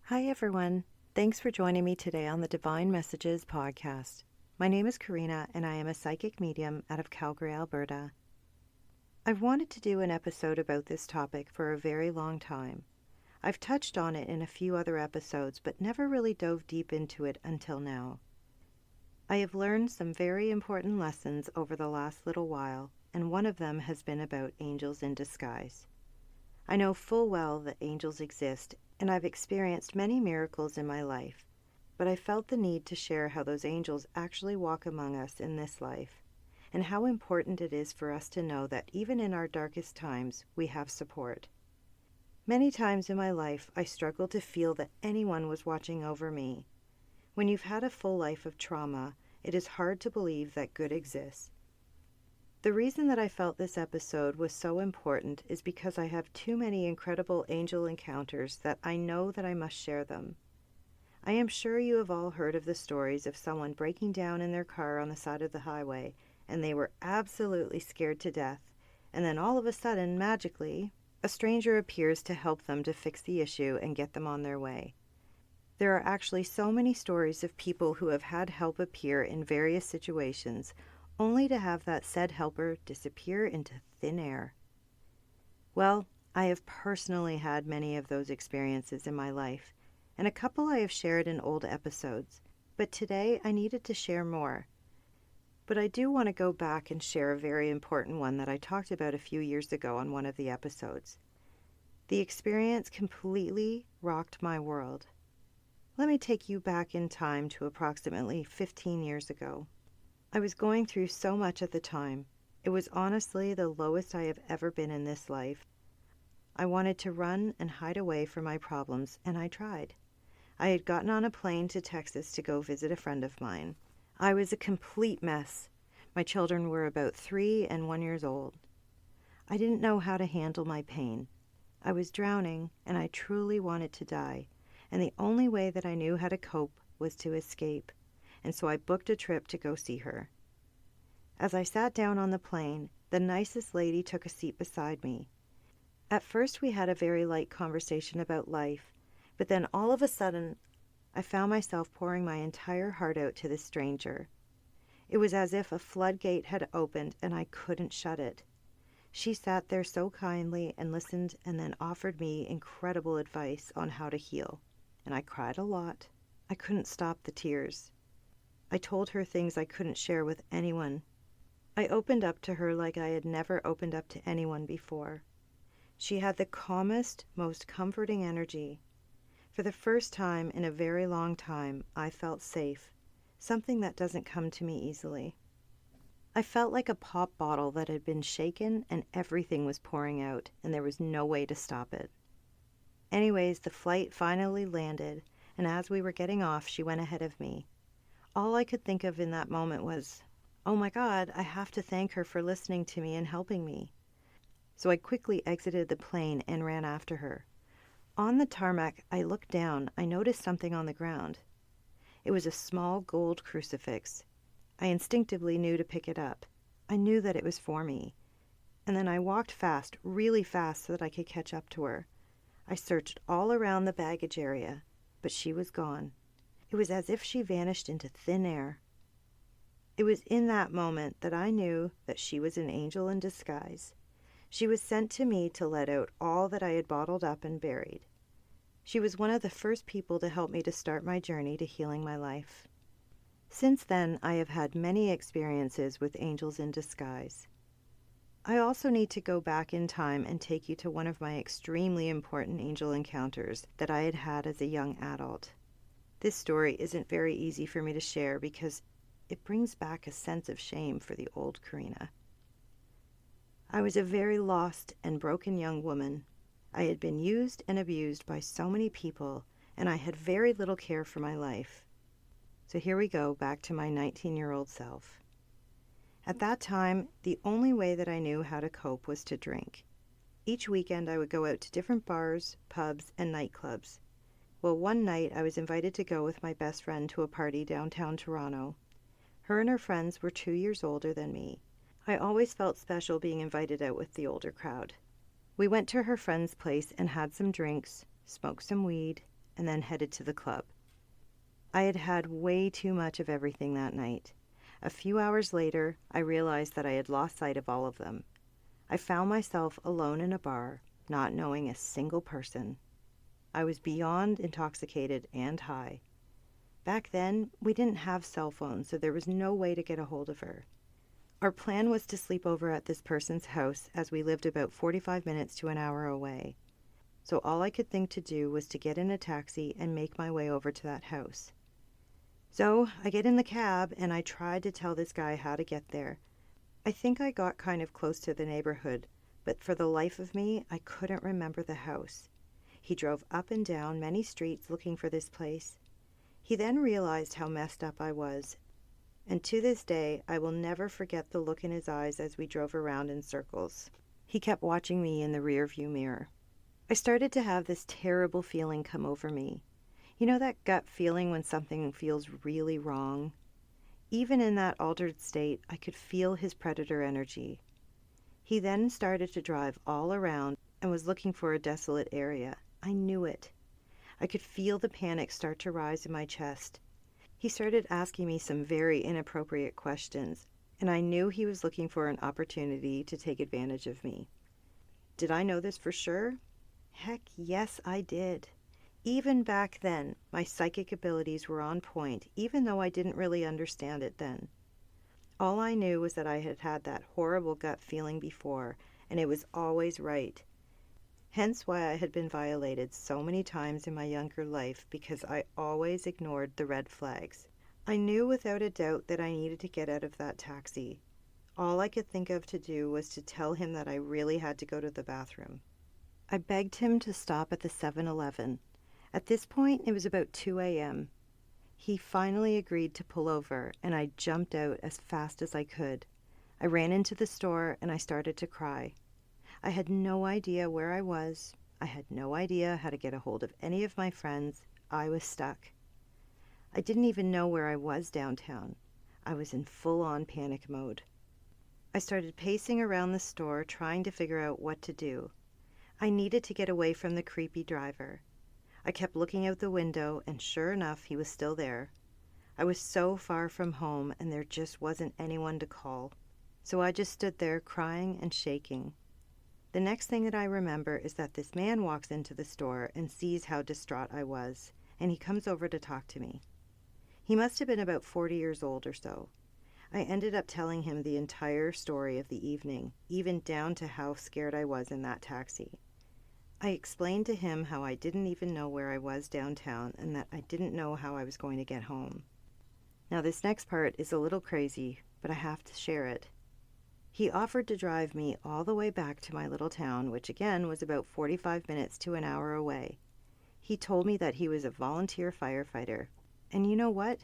Hi, everyone. Thanks for joining me today on the Divine Messages podcast. My name is Karina, and I am a psychic medium out of Calgary, Alberta. I've wanted to do an episode about this topic for a very long time. I've touched on it in a few other episodes, but never really dove deep into it until now. I have learned some very important lessons over the last little while, and one of them has been about angels in disguise. I know full well that angels exist, and I've experienced many miracles in my life, but I felt the need to share how those angels actually walk among us in this life, and how important it is for us to know that even in our darkest times, we have support. Many times in my life, I struggled to feel that anyone was watching over me. When you've had a full life of trauma, it is hard to believe that good exists. The reason that I felt this episode was so important is because I have too many incredible angel encounters that I know that I must share them. I am sure you have all heard of the stories of someone breaking down in their car on the side of the highway, and they were absolutely scared to death, and then all of a sudden, magically, a stranger appears to help them to fix the issue and get them on their way. There are actually so many stories of people who have had help appear in various situations, only to have that said helper disappear into thin air. Well, I have personally had many of those experiences in my life, and a couple I have shared in old episodes, but today I needed to share more. But I do want to go back and share a very important one that I talked about a few years ago on one of the episodes. The experience completely rocked my world. Let me take you back in time to approximately 15 years ago. I was going through so much at the time. It was honestly the lowest I have ever been in this life. I wanted to run and hide away from my problems, and I tried. I had gotten on a plane to Texas to go visit a friend of mine. I was a complete mess. My children were about 3 and 1 years old. I didn't know how to handle my pain. I was drowning, and I truly wanted to die, and the only way that I knew how to cope was to escape. And so I booked a trip to go see her. As I sat down on the plane, the nicest lady took a seat beside me. At first we had a very light conversation about life, but then all of a sudden I found myself pouring my entire heart out to this stranger. It was as if a floodgate had opened and I couldn't shut it. She sat there so kindly and listened, and then offered me incredible advice on how to heal. And I cried a lot. I couldn't stop the tears. I told her things I couldn't share with anyone. I opened up to her like I had never opened up to anyone before. She had the calmest, most comforting energy. For the first time in a very long time, I felt safe, something that doesn't come to me easily. I felt like a pop bottle that had been shaken and everything was pouring out, and there was no way to stop it. Anyways, the flight finally landed, and as we were getting off, she went ahead of me. All I could think of in that moment was, oh my God, I have to thank her for listening to me and helping me. So I quickly exited the plane and ran after her. On the tarmac, I looked down. I noticed something on the ground. It was a small gold crucifix. I instinctively knew to pick it up. I knew that it was for me. And then I walked fast, really fast, so that I could catch up to her. I searched all around the baggage area, but she was gone. It was as if she vanished into thin air. It was in that moment that I knew that she was an angel in disguise. She was sent to me to let out all that I had bottled up and buried. She was one of the first people to help me to start my journey to healing my life. Since then, I have had many experiences with angels in disguise. I also need to go back in time and take you to one of my extremely important angel encounters that I had had as a young adult. This story isn't very easy for me to share because it brings back a sense of shame for the old Karina. I was a very lost and broken young woman. I had been used and abused by so many people, and I had very little care for my life. So here we go, back to my 19-year-old self. At that time, the only way that I knew how to cope was to drink. Each weekend I would go out to different bars, pubs, and nightclubs. Well, one night I was invited to go with my best friend to a party downtown Toronto. Her and her friends were 2 years older than me. I always felt special being invited out with the older crowd. We went to her friend's place and had some drinks, smoked some weed, and then headed to the club. I had had way too much of everything that night. A few hours later, I realized that I had lost sight of all of them. I found myself alone in a bar, not knowing a single person. I was beyond intoxicated and high. Back then, we didn't have cell phones, so there was no way to get a hold of her. Our plan was to sleep over at this person's house, as we lived about 45 minutes to an hour away. So all I could think to do was to get in a taxi and make my way over to that house. So I get in the cab and I tried to tell this guy how to get there. I think I got kind of close to the neighborhood, but for the life of me, I couldn't remember the house. He drove up and down many streets looking for this place. He then realized how messed up I was, and to this day, I will never forget the look in his eyes as we drove around in circles. He kept watching me in the rearview mirror. I started to have this terrible feeling come over me. You know that gut feeling when something feels really wrong? Even in that altered state, I could feel his predator energy. He then started to drive all around and was looking for a desolate area. I knew it. I could feel the panic start to rise in my chest. He started asking me some very inappropriate questions, and I knew he was looking for an opportunity to take advantage of me. Did I know this for sure? Heck yes, I did. Even back then, my psychic abilities were on point, even though I didn't really understand it then. All I knew was that I had had that horrible gut feeling before, and it was always right. Hence why I had been violated so many times in my younger life, because I always ignored the red flags. I knew without a doubt that I needed to get out of that taxi. All I could think of to do was to tell him that I really had to go to the bathroom. I begged him to stop at the 7-Eleven. At this point, it was about 2 a.m. He finally agreed to pull over, and I jumped out as fast as I could. I ran into the store, and I started to cry. I had no idea where I was. I had no idea how to get a hold of any of my friends. I was stuck. I didn't even know where I was downtown. I was in full-on panic mode. I started pacing around the store, trying to figure out what to do. I needed to get away from the creepy driver. I kept looking out the window, and sure enough, he was still there. I was so far from home, and there just wasn't anyone to call. So I just stood there crying and shaking. The next thing that I remember is that this man walks into the store and sees how distraught I was, and he comes over to talk to me. He must have been about 40 years old or so. I ended up telling him the entire story of the evening, even down to how scared I was in that taxi. I explained to him how I didn't even know where I was downtown and that I didn't know how I was going to get home. Now this next part is a little crazy, but I have to share it. He offered to drive me all the way back to my little town, which again was about 45 minutes to an hour away. He told me that he was a volunteer firefighter. And you know what?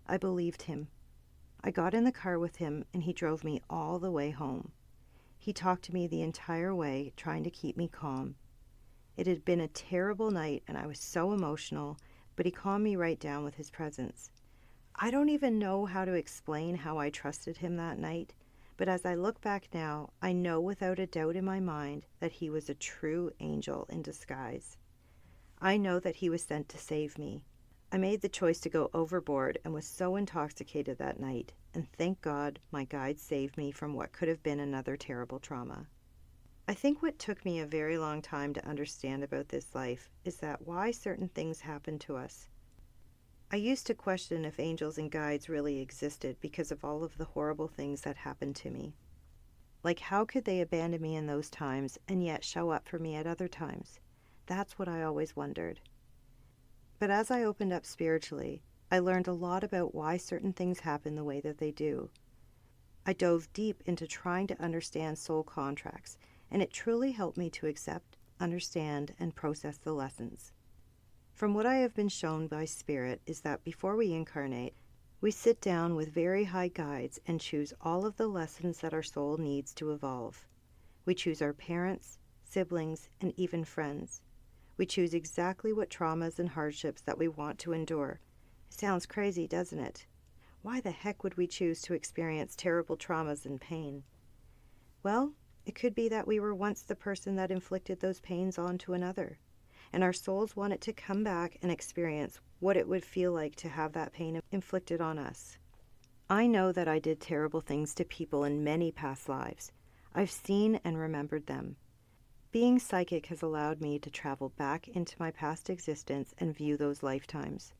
I believed him. I got in the car with him and he drove me all the way home. He talked to me the entire way, trying to keep me calm. It had been a terrible night and I was so emotional, but he calmed me right down with his presence. I don't even know how to explain how I trusted him that night, but as I look back now, I know without a doubt in my mind that he was a true angel in disguise. I know that he was sent to save me. I made the choice to go overboard and was so intoxicated that night, and thank God my guide saved me from what could have been another terrible trauma. I think what took me a very long time to understand about this life is that why certain things happen to us. I used to question if angels and guides really existed because of all of the horrible things that happened to me. Like, how could they abandon me in those times and yet show up for me at other times? That's what I always wondered. But as I opened up spiritually, I learned a lot about why certain things happen the way that they do. I dove deep into trying to understand soul contracts, and it truly helped me to accept, understand, and process the lessons. From what I have been shown by Spirit is that before we incarnate, we sit down with very high guides and choose all of the lessons that our soul needs to evolve. We choose our parents, siblings, and even friends. We choose exactly what traumas and hardships that we want to endure. It sounds crazy, doesn't it? Why the heck would we choose to experience terrible traumas and pain? Well, it could be that we were once the person that inflicted those pains onto another. and our souls want it to come back and experience what it would feel like to have that pain inflicted on us. I know that I did terrible things to people in many past lives. I've seen and remembered them. Being psychic has allowed me to travel back into my past existence and view those lifetimes.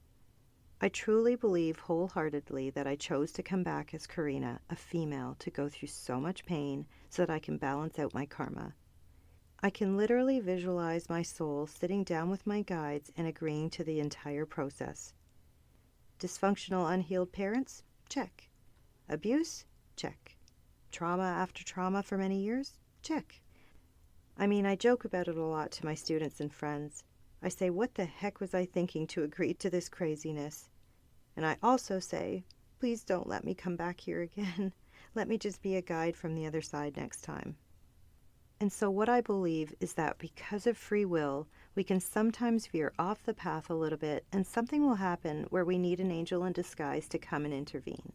I truly believe wholeheartedly that I chose to come back as Karina, a female, to go through so much pain so that I can balance out my karma. I can literally visualize my soul sitting down with my guides and agreeing to the entire process. Dysfunctional, unhealed parents? Check. Abuse? Check. Trauma after trauma for many years? Check. I joke about it a lot to my students and friends. I say, what the heck was I thinking to agree to this craziness? And I also say, please don't let me come back here again. Let me just be a guide from the other side next time. And so what I believe is that because of free will, we can sometimes veer off the path a little bit and something will happen where we need an angel in disguise to come and intervene.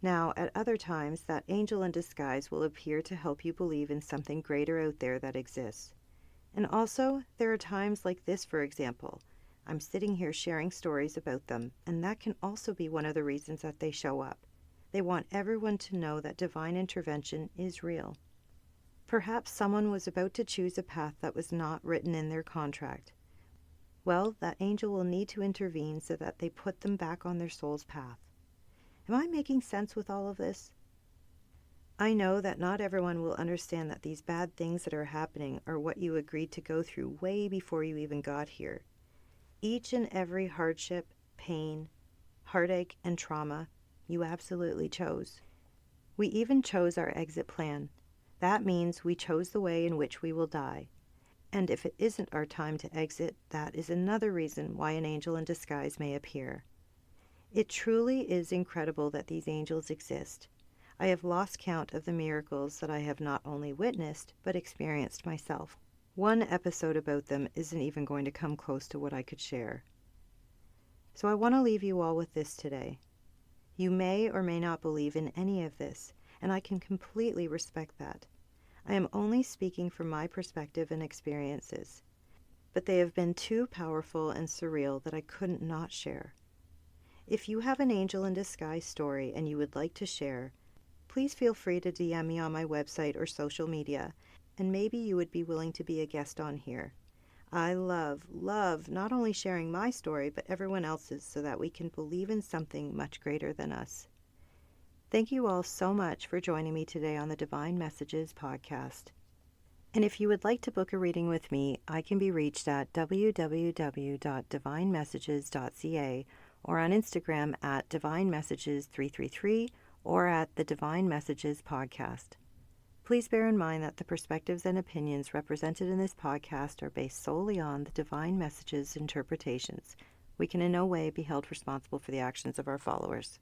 Now, at other times, that angel in disguise will appear to help you believe in something greater out there that exists. And also, there are times like this, for example. I'm sitting here sharing stories about them, and that can also be one of the reasons that they show up. They want everyone to know that divine intervention is real. Perhaps someone was about to choose a path that was not written in their contract. Well, that angel will need to intervene so that they put them back on their soul's path. Am I making sense with all of this? I know that not everyone will understand that these bad things that are happening are what you agreed to go through way before you even got here. Each and every hardship, pain, heartache, and trauma you absolutely chose. We even chose our exit plan. That means we chose the way in which we will die. And if it isn't our time to exit, that is another reason why an angel in disguise may appear. It truly is incredible that these angels exist. I have lost count of the miracles that I have not only witnessed, but experienced myself. One episode about them isn't even going to come close to what I could share. So I want to leave you all with this today. You may or may not believe in any of this, and I can completely respect that. I am only speaking from my perspective and experiences, but they have been too powerful and surreal that I couldn't not share. If you have an angel in disguise story and you would like to share, please feel free to DM me on my website or social media, and maybe you would be willing to be a guest on here. I love not only sharing my story, but everyone else's so that we can believe in something much greater than us. Thank you all so much for joining me today on the Divine Messages podcast. And if you would like to book a reading with me, I can be reached at www.divinemessages.ca or on Instagram at divinemessages333 or at the Divine Messages podcast. Please bear in mind that the perspectives and opinions represented in this podcast are based solely on the Divine Messages interpretations. We can in no way be held responsible for the actions of our followers.